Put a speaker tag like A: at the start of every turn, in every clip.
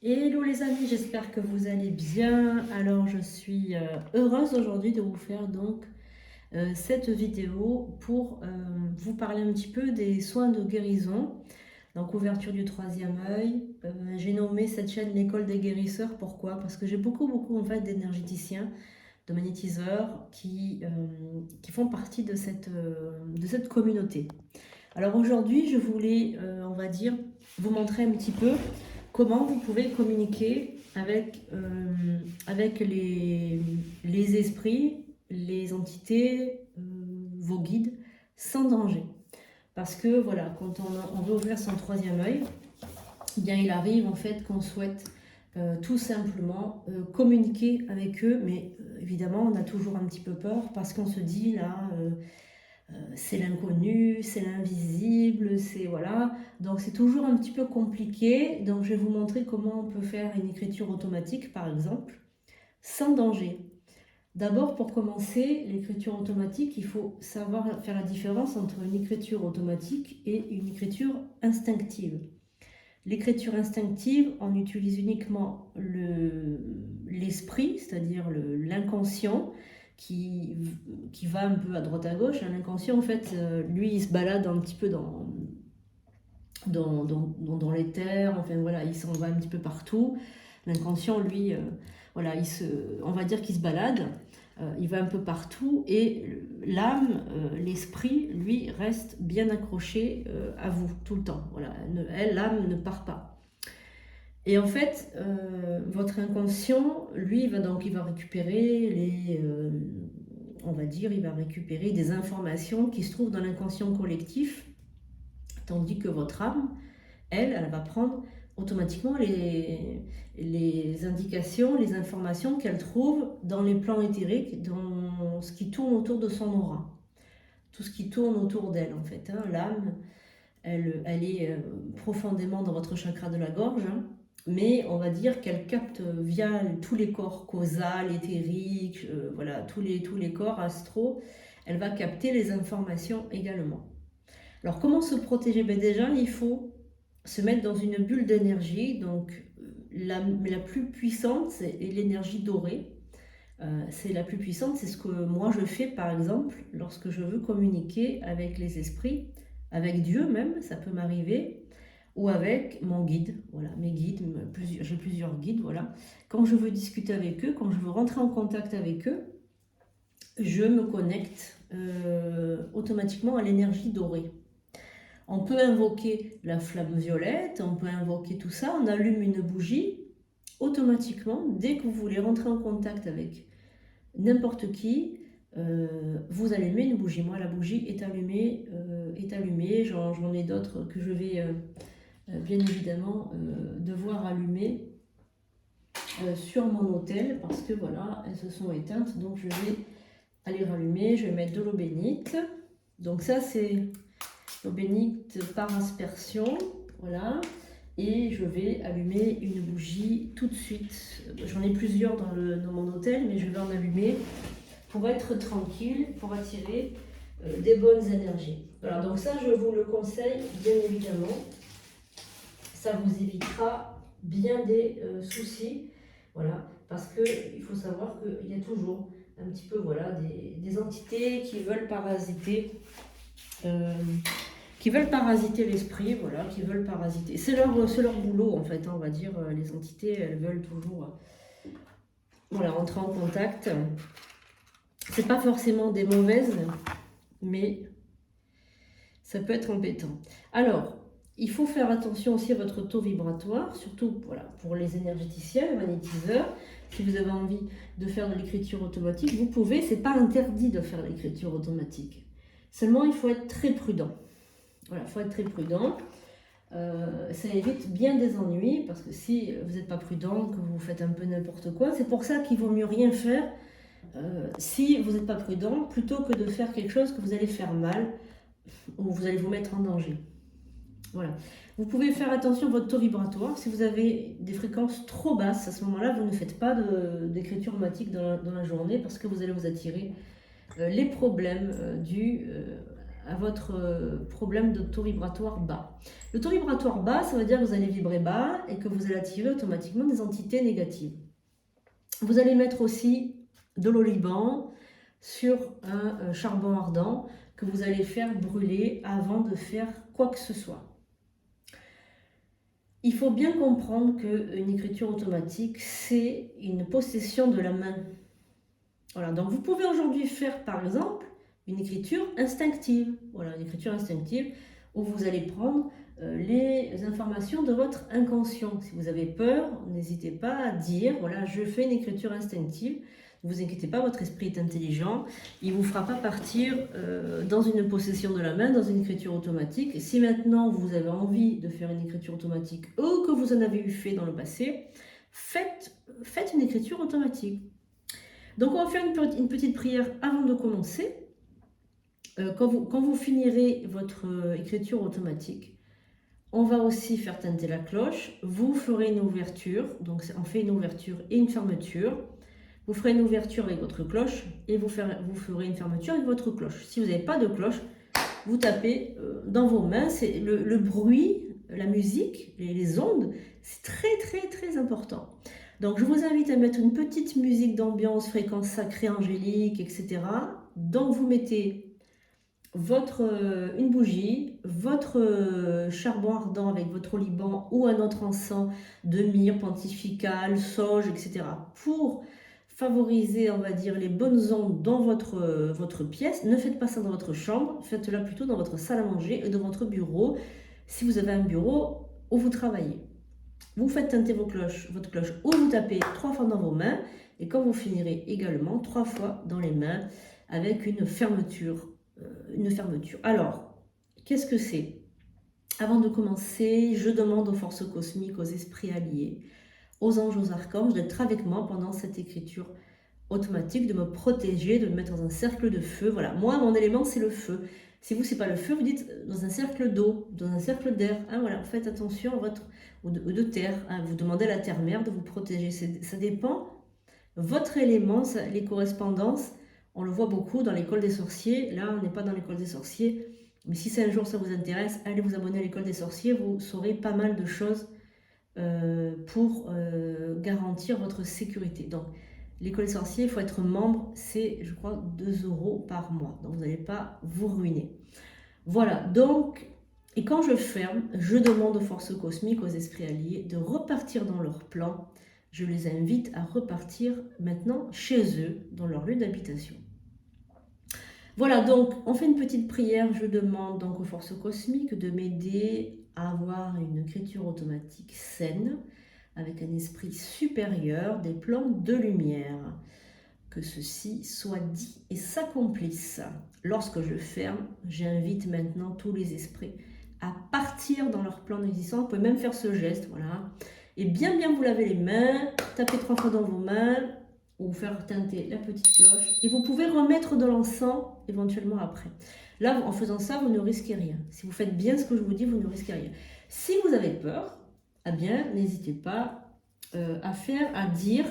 A: Hello les amis, j'espère que vous allez bien. Alors je suis heureuse aujourd'hui de vous faire donc cette vidéo pour vous parler un petit peu des soins de guérison. Donc ouverture du troisième œil. J'ai nommé cette chaîne l'école des guérisseurs. Pourquoi? Parce que j'ai beaucoup en fait d'énergéticiens, de magnétiseurs qui font partie de cette communauté. Alors aujourd'hui, je voulais, on va dire, vous montrer un petit peu comment vous pouvez communiquer avec les esprits, les entités, vos guides, sans danger. Parce que voilà, quand on veut ouvrir son troisième œil, eh bien il arrive en fait qu'on souhaite tout simplement communiquer avec eux, mais évidemment on a toujours un petit peu peur parce qu'on se dit là c'est l'inconnu, c'est l'invisible, c'est voilà. Donc c'est toujours un petit peu compliqué. Donc je vais vous montrer comment on peut faire une écriture automatique par exemple, sans danger. D'abord pour commencer, l'écriture automatique, il faut savoir faire la différence entre une écriture automatique et une écriture instinctive. L'écriture instinctive, on utilise uniquement l'esprit, c'est-à-dire l'inconscient, qui, qui va un peu à droite à gauche. L'inconscient, en fait, lui, il se balade un petit peu dans l'éther, enfin voilà, il s'en va un petit peu partout. L'inconscient, lui, voilà, on va dire qu'il se balade, il va un peu partout, et l'âme, l'esprit, lui, reste bien accroché à vous tout le temps. Voilà, l'âme ne part pas. Et en fait, votre inconscient, lui, il va récupérer on va dire, il va récupérer des informations qui se trouvent dans l'inconscient collectif, tandis que votre âme, elle va prendre automatiquement les indications, les informations qu'elle trouve dans les plans éthériques, dans ce qui tourne autour de son aura. Tout ce qui tourne autour d'elle, en fait. Hein. L'âme, elle est profondément dans votre chakra de la gorge, hein, mais on va dire qu'elle capte via tous les corps causal, éthériques, voilà, tous les corps astraux, elle va capter les informations également. Alors comment se protéger? Ben déjà, il faut se mettre dans une bulle d'énergie. Donc la plus puissante, c'est l'énergie dorée. C'est la plus puissante, c'est ce que moi je fais par exemple lorsque je veux communiquer avec les esprits, avec Dieu même, ça peut m'arriver, ou avec mon guide, voilà, mes guides, j'ai plusieurs guides, voilà. Quand je veux discuter avec eux, quand je veux rentrer en contact avec eux, je me connecte automatiquement à l'énergie dorée. On peut invoquer la flamme violette, on peut invoquer tout ça, on allume une bougie, automatiquement, dès que vous voulez rentrer en contact avec n'importe qui, vous allumez une bougie. Moi, la bougie est allumée, j'en ai d'autres que je vais bien évidemment devoir allumer sur mon autel, parce que voilà, elles se sont éteintes, donc je vais aller rallumer, je vais mettre de l'eau bénite. Donc ça, c'est l'eau bénite par aspersion, voilà. Et je vais allumer une bougie tout de suite. J'en ai plusieurs dans mon hôtel, mais je vais en allumer pour être tranquille, pour attirer des bonnes énergies. Voilà, donc ça, je vous le conseille, bien évidemment. Ça vous évitera bien des soucis, voilà, parce qu'il faut savoir qu'il y a toujours un petit peu, voilà, des entités qui veulent parasiter l'esprit, voilà, qui veulent parasiter. C'est leur boulot, en fait, hein, on va dire. Les entités, elles veulent toujours voilà, entrer en contact. C'est pas forcément des mauvaises, mais ça peut être embêtant. Alors, il faut faire attention aussi à votre taux vibratoire, surtout voilà, pour les énergéticiens, les magnétiseurs. Si vous avez envie de faire de l'écriture automatique, vous pouvez, c'est pas interdit de faire l'écriture automatique. Seulement, il faut être très prudent. Voilà, il faut être très prudent. Ça évite bien des ennuis, parce que si vous n'êtes pas prudent, que vous faites un peu n'importe quoi, c'est pour ça qu'il vaut mieux rien faire si vous n'êtes pas prudent, plutôt que de faire quelque chose que vous allez faire mal, ou vous allez vous mettre en danger. Voilà. Vous pouvez faire attention à votre taux vibratoire. Si vous avez des fréquences trop basses, à ce moment-là, vous ne faites pas d'écriture automatique dans la journée, parce que vous allez vous attirer les problèmes dus à votre problème de taux vibratoire bas. Le taux vibratoire bas, ça veut dire que vous allez vibrer bas et que vous allez attirer automatiquement des entités négatives. Vous allez mettre aussi de l'oliban sur un charbon ardent que vous allez faire brûler avant de faire quoi que ce soit. Il faut bien comprendre qu'une écriture automatique, c'est une possession de la main. Voilà, donc vous pouvez aujourd'hui faire par exemple une écriture instinctive. Voilà, une écriture instinctive où vous allez prendre les informations de votre inconscient. Si vous avez peur, n'hésitez pas à dire, voilà, je fais une écriture instinctive. Ne vous inquiétez pas, votre esprit est intelligent. Il ne vous fera pas partir dans une possession de la main, dans une écriture automatique. Si maintenant vous avez envie de faire une écriture automatique ou que vous en avez eu fait dans le passé, faites une écriture automatique. Donc on va faire une petite prière avant de commencer. Quand vous finirez votre écriture automatique, on va aussi faire tinter la cloche. Vous ferez une ouverture, donc on fait une ouverture et une fermeture. Vous ferez une ouverture avec votre cloche et vous ferez une fermeture avec votre cloche. Si vous n'avez pas de cloche, vous tapez dans vos mains. C'est le bruit, la musique, les ondes, c'est très très très important. Donc je vous invite à mettre une petite musique d'ambiance, fréquence sacrée, angélique, etc. Donc vous mettez une bougie, votre charbon ardent avec votre oliban ou un autre encens de myrrhe, pontifical, sauge, etc. pour favoriser, on va dire, les bonnes ondes dans votre pièce. Ne faites pas ça dans votre chambre, faites-la plutôt dans votre salle à manger et dans votre bureau, si vous avez un bureau où vous travaillez. Vous faites tinter votre cloche ou vous tapez 3 fois dans vos mains et quand vous finirez également 3 fois dans les mains avec une fermeture. Alors, qu'est-ce que c'est? Avant de commencer, je demande aux forces cosmiques, aux esprits alliés, aux anges, aux archanges d'être avec moi pendant cette écriture automatique, de me protéger, de me mettre dans un cercle de feu. Voilà, moi, mon élément, c'est le feu. Si vous, c'est pas le feu, vous dites dans un cercle d'eau, dans un cercle d'air. Hein, voilà, faites attention à ou de terre. Hein, vous demandez à la terre-mère de vous protéger. Ça dépend. Votre élément, les correspondances, on le voit beaucoup dans l'école des sorciers. Là, on n'est pas dans l'école des sorciers. Mais si c'est un jour ça vous intéresse, allez vous abonner à l'école des sorciers. Vous saurez pas mal de choses pour garantir votre sécurité. Donc, l'école des sorciers, il faut être membre. C'est, je crois, 2 € par mois. Donc, vous n'allez pas vous ruiner. Voilà, donc, et quand je ferme, je demande aux forces cosmiques, aux esprits alliés, de repartir dans leur plan. Je les invite à repartir maintenant chez eux, dans leur lieu d'habitation. Voilà, donc on fait une petite prière. Je demande donc aux forces cosmiques de m'aider à avoir une écriture automatique saine, avec un esprit supérieur, des plans de lumière. Que ceci soit dit et s'accomplisse. Lorsque je ferme, j'invite maintenant tous les esprits à partir dans leur plan d'existence. Vous pouvez même faire ce geste, voilà. Et bien vous laver les mains, taper 3 fois dans vos mains, ou faire tinter la petite cloche. Et vous pouvez remettre de l'encens éventuellement après. Là, en faisant ça, vous ne risquez rien. Si vous faites bien ce que je vous dis, vous ne risquez rien. Si vous avez peur, eh bien, n'hésitez pas à dire,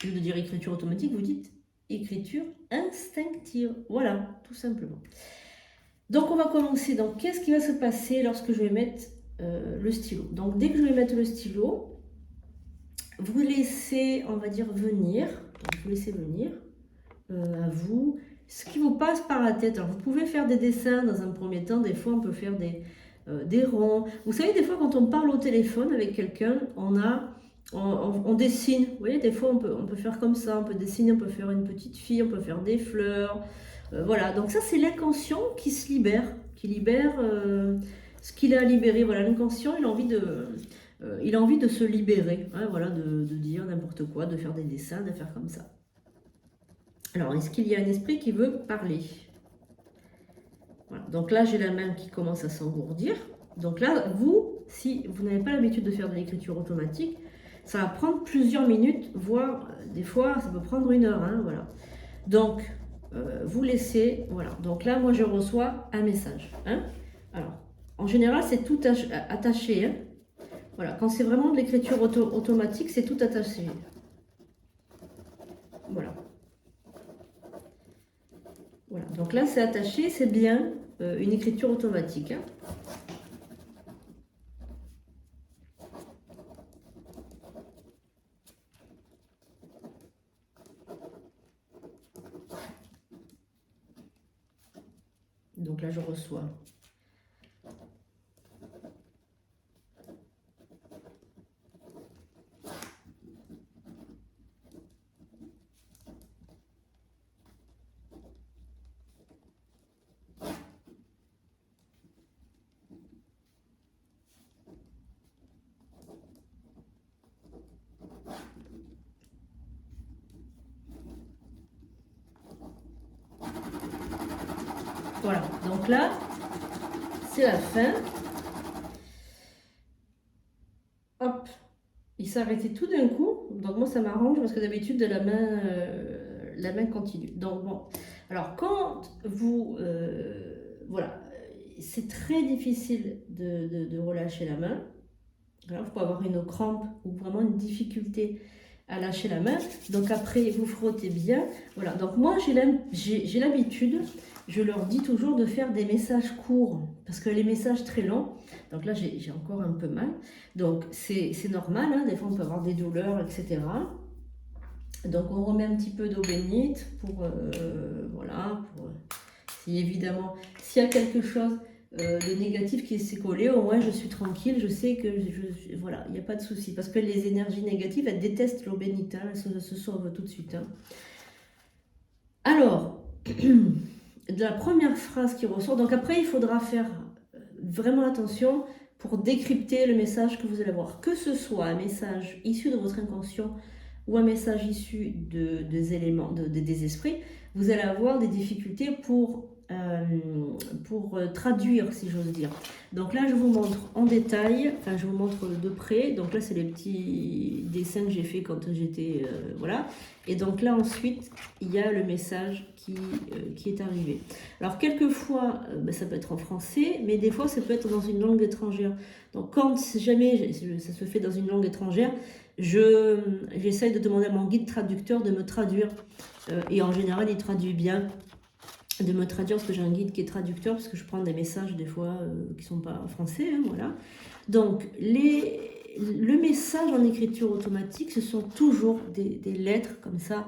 A: au lieu de dire écriture automatique, vous dites écriture instinctive. Voilà, tout simplement. Donc, on va commencer. Donc, qu'est-ce qui va se passer lorsque je vais mettre le stylo? Donc, dès que je vais mettre le stylo, vous laissez, on va dire, venir. Donc, vous laissez venir à vous ce qui vous passe par la tête. Alors, vous pouvez faire des dessins dans un premier temps. Des fois, on peut faire des ronds. Vous savez, des fois, quand on parle au téléphone avec quelqu'un, on dessine. Vous voyez, des fois, on peut faire comme ça. On peut dessiner, on peut faire une petite fille, on peut faire des fleurs. Voilà, donc ça, c'est l'inconscient qui se libère, qui libère ce qu'il a libéré. Voilà, l'inconscient, il a envie de se libérer, hein, voilà, de dire n'importe quoi, de faire des dessins, de faire comme ça. Alors, est-ce qu'il y a un esprit qui veut parler? Voilà. Donc là, j'ai la main qui commence à s'engourdir. Donc là, si vous n'avez pas l'habitude de faire de l'écriture automatique, ça va prendre plusieurs minutes, voire des fois, ça peut prendre 1 heure. Hein, voilà. Donc, vous laissez, voilà. Donc là, moi, je reçois un message. Hein. Alors, en général, c'est tout attaché. Hein. Voilà, quand c'est vraiment de l'écriture automatique, c'est tout attaché. Voilà. Voilà, donc là c'est attaché, c'est bien. une écriture automatique. Hein. Donc là, je reçois. Voilà, donc là, c'est la fin. Hop, il s'est arrêté tout d'un coup. Donc moi, ça m'arrange parce que d'habitude, la main continue. Donc bon, alors quand vous... voilà, c'est très difficile de relâcher la main. Alors, vous pouvez avoir une crampe ou vraiment une difficulté à lâcher la main. Donc après, vous frottez bien. Voilà, donc moi, j'ai l'habitude, je leur dis toujours de faire des messages courts. Parce que les messages très longs, donc là, j'ai encore un peu mal. Donc c'est normal, hein, des fois, on peut avoir des douleurs, etc. Donc on remet un petit peu d'eau bénite pour, voilà, pour, si évidemment, s'il y a quelque chose de négatif qui s'est collé, au moins je suis tranquille, je sais que voilà, il n'y a pas de souci. Parce que les énergies négatives, elles détestent l'eau bénite, hein, elles se sauvent tout de suite. Hein. Alors, de la première phrase qui ressort, donc après il faudra faire vraiment attention pour décrypter le message que vous allez avoir. Que ce soit un message issu de votre inconscient ou un message issu des éléments, des esprits, vous allez avoir des difficultés pour traduire, si j'ose dire. Donc là, je vous montre en détail, enfin je vous montre de près. Donc là, c'est les petits dessins que j'ai fait quand j'étais, voilà. Et donc là, ensuite, il y a le message qui est arrivé. Alors quelquefois, ça peut être en français, mais des fois, ça peut être dans une langue étrangère. Donc quand jamais ça se fait dans une langue étrangère, j'essaye de demander à mon guide traducteur de me traduire. Et en général, il traduit bien. De me traduire, parce que j'ai un guide qui est traducteur, parce que je prends des messages des fois qui ne sont pas français, hein, voilà. Donc, le message en écriture automatique, ce sont toujours des lettres comme ça,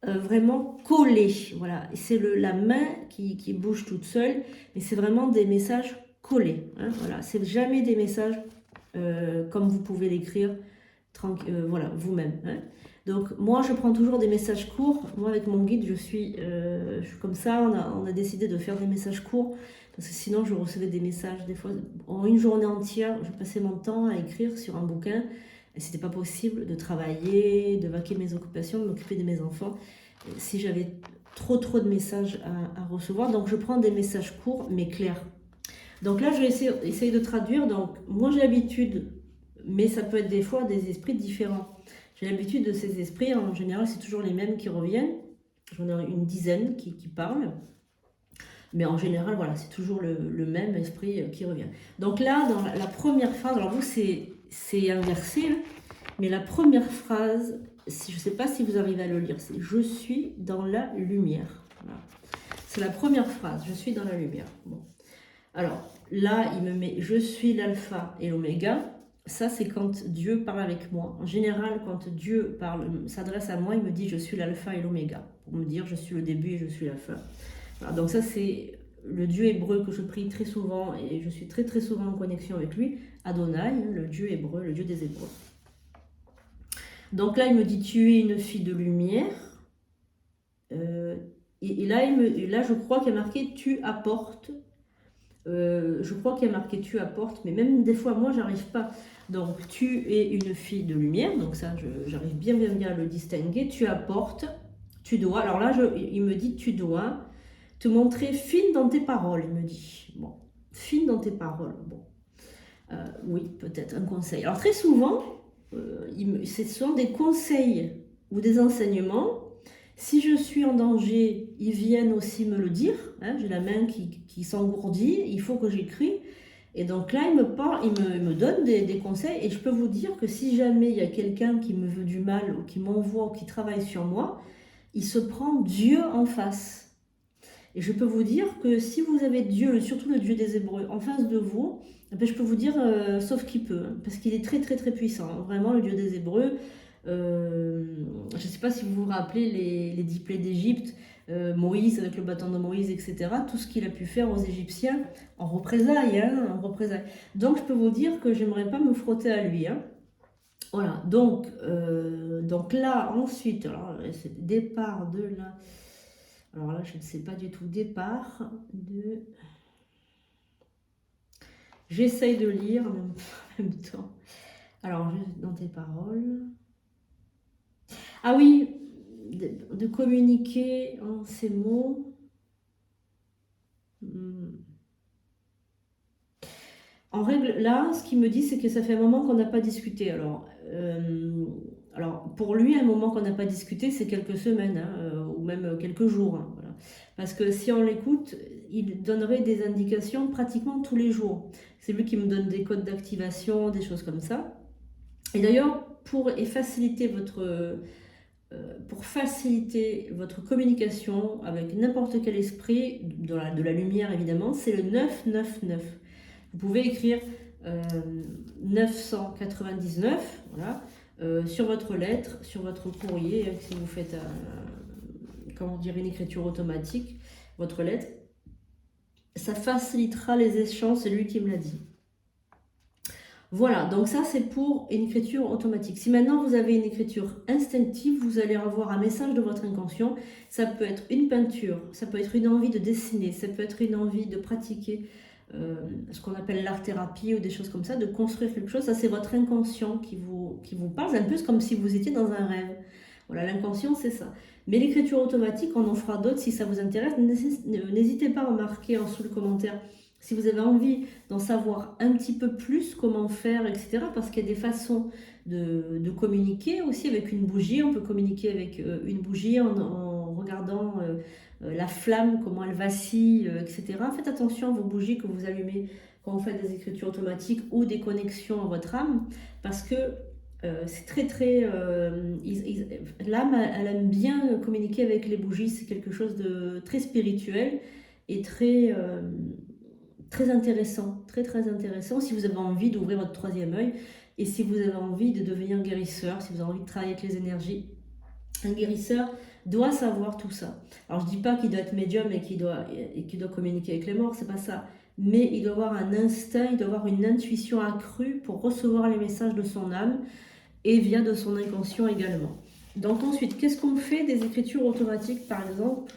A: vraiment collées, voilà. C'est la main qui bouge toute seule, mais c'est vraiment des messages collés, hein, voilà. C'est jamais des messages comme vous pouvez l'écrire, voilà, vous-même, hein. Donc moi je prends toujours des messages courts. Moi avec mon guide je suis comme ça, on a décidé de faire des messages courts parce que sinon je recevais des messages des fois en une journée entière. Je passais mon temps à écrire sur un bouquin et c'était pas possible de travailler, de vaquer mes occupations, de m'occuper de mes enfants si j'avais trop de messages à recevoir. Donc je prends des messages courts mais clairs. Donc là je vais essayer de traduire. Donc moi j'ai l'habitude, mais ça peut être des fois des esprits différents. J'ai l'habitude de ces esprits, en général, c'est toujours les mêmes qui reviennent. J'en ai une dizaine qui parlent. Mais en général, voilà, c'est toujours le même esprit qui revient. Donc là, dans la première phrase, alors vous, c'est inversé, hein, mais la première phrase, je ne sais pas si vous arrivez à le lire, c'est « Je suis dans la lumière ». Voilà. C'est la première phrase, « Je suis dans la lumière ». Bon. Alors là, il me met « Je suis l'alpha et l'oméga ». Ça, c'est quand Dieu parle avec moi. En général, quand Dieu s'adresse à moi, il me dit « Je suis l'alpha et l'oméga », pour me dire « Je suis le début et je suis la fin ». Voilà, donc ça, c'est le Dieu hébreu que je prie très souvent, et je suis très souvent en connexion avec lui, Adonai, le Dieu hébreu, le Dieu des Hébreux. Donc là, il me dit « Tu es une fille de lumière ». Et là, je crois qu'il y a marqué « Tu apportes ». Je crois qu'il y a marqué tu apportes, mais même des fois moi j'arrive pas. Donc tu es une fille de lumière, donc ça j'arrive bien à le distinguer. Tu apportes, tu dois. Alors là il me dit tu dois te montrer fine dans tes paroles. Il me dit bon, fine dans tes paroles. Bon, oui peut-être un conseil. Alors très souvent, ce sont des conseils ou des enseignements. Si je suis en danger, ils viennent aussi me le dire. Hein, j'ai la main qui s'engourdit, il faut que j'écris. Et donc là, il me donne des conseils. Et je peux vous dire que si jamais il y a quelqu'un qui me veut du mal, ou qui m'envoie, ou qui travaille sur moi, il se prend Dieu en face. Et je peux vous dire que si vous avez Dieu, surtout le Dieu des Hébreux, en face de vous, eh ben, je peux vous dire, sauf qu'il peut, hein, parce qu'il est très très très puissant, hein. Vraiment, le Dieu des Hébreux. Je ne sais pas si vous vous rappelez les 10 plaies d'Égypte, Moïse avec le bâton de Moïse, etc. Tout ce qu'il a pu faire aux Égyptiens en représailles, hein, en représailles. Donc je peux vous dire que j'aimerais pas me frotter à lui, hein. Voilà, donc là, ensuite, alors c'est départ de là. Alors là, je ne sais pas du tout. Départ de... J'essaye de lire en même temps. Alors, juste dans tes paroles. Ah oui, de communiquer en ces mots. En règle, là, ce qu'il me dit, c'est que ça fait un moment qu'on n'a pas discuté. Alors, pour lui, un moment qu'on n'a pas discuté, c'est quelques semaines, hein, ou même quelques jours, hein, voilà. Parce que si on l'écoute, il donnerait des indications pratiquement tous les jours. C'est lui qui me donne des codes d'activation, des choses comme ça. Et d'ailleurs, pour faciliter votre communication avec n'importe quel esprit, de la lumière évidemment, c'est le 999. Vous pouvez écrire 999, voilà, sur votre lettre, sur votre courrier, si vous faites comment dire, une écriture automatique, votre lettre, ça facilitera les échanges, c'est lui qui me l'a dit. Voilà, donc ça c'est pour une écriture automatique. Si maintenant vous avez une écriture instinctive, vous allez avoir un message de votre inconscient. Ça peut être une peinture, ça peut être une envie de dessiner, ça peut être une envie de pratiquer ce qu'on appelle l'art-thérapie ou des choses comme ça, de construire quelque chose. Ça c'est votre inconscient qui vous parle, c'est un peu comme si vous étiez dans un rêve. Voilà, l'inconscient c'est ça. Mais l'écriture automatique, on en fera d'autres si ça vous intéresse. N'hésitez pas à marquer en dessous le commentaire si vous avez envie d'en savoir un petit peu plus, comment faire, etc. Parce qu'il y a des façons de communiquer aussi avec une bougie. On peut communiquer avec une bougie en regardant la flamme, comment elle vacille, etc. Faites attention à vos bougies que vous allumez quand vous faites des écritures automatiques ou des connexions à votre âme. Parce que c'est très très... l'âme, elle aime bien communiquer avec les bougies. C'est quelque chose de très spirituel et très... très intéressant, très très intéressant si vous avez envie d'ouvrir votre troisième œil et si vous avez envie de devenir guérisseur, si vous avez envie de travailler avec les énergies. Un guérisseur doit savoir tout ça. Alors je dis pas qu'il doit être médium et qu'il doit communiquer avec les morts, c'est pas ça. Mais il doit avoir un instinct, il doit avoir une intuition accrue pour recevoir les messages de son âme et via de son inconscient également. Donc ensuite, qu'est-ce qu'on fait des écritures automatiques par exemple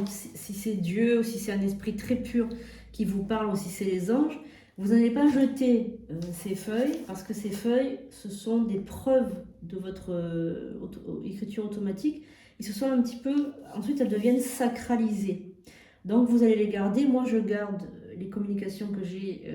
A: si c'est Dieu ou si c'est un esprit très pur qui vous parle ou si c'est les anges, vous n'allez pas jeter ces feuilles parce que ces feuilles, ce sont des preuves de votre écriture automatique et ce sont un petit peu, ensuite elles deviennent sacralisées. Donc vous allez les garder. Moi je garde les communications que j'ai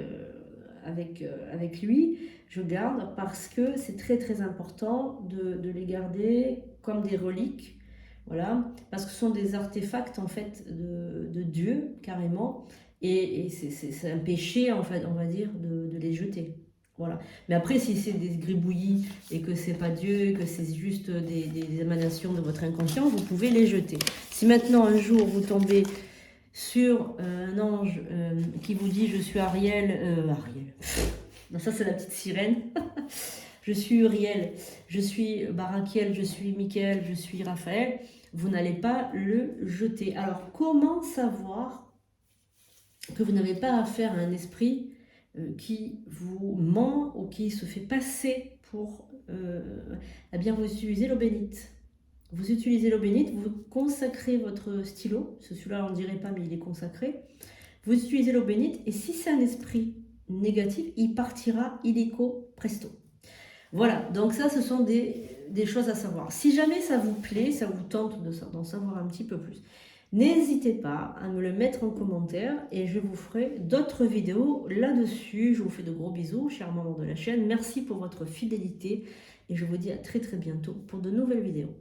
A: avec lui, je garde parce que c'est très très important de les garder comme des reliques. Voilà, parce que ce sont des artefacts en fait de Dieu carrément, et c'est un péché en fait, on va dire, de les jeter. Voilà. Mais après, si c'est des gribouillis et que c'est pas Dieu, que c'est juste des émanations de votre inconscient, vous pouvez les jeter. Si maintenant un jour vous tombez sur un ange qui vous dit je suis Ariel, non, ça c'est la petite sirène. Je suis Uriel, je suis Barakiel, je suis Michael, je suis Raphaël, vous n'allez pas le jeter. Alors, comment savoir que vous n'avez pas affaire à un esprit qui vous ment ou qui se fait passer pour... eh bien, vous utilisez l'eau bénite. Vous utilisez l'eau bénite, vous consacrez votre stylo, celui-là on ne dirait pas mais il est consacré. Vous utilisez l'eau bénite et si c'est un esprit négatif, il partira illico presto. Voilà, donc ça, ce sont des choses à savoir. Si jamais ça vous plaît, ça vous tente d'en savoir un petit peu plus, n'hésitez pas à me le mettre en commentaire et je vous ferai d'autres vidéos là-dessus. Je vous fais de gros bisous, chers membres de la chaîne. Merci pour votre fidélité et je vous dis à très très bientôt pour de nouvelles vidéos.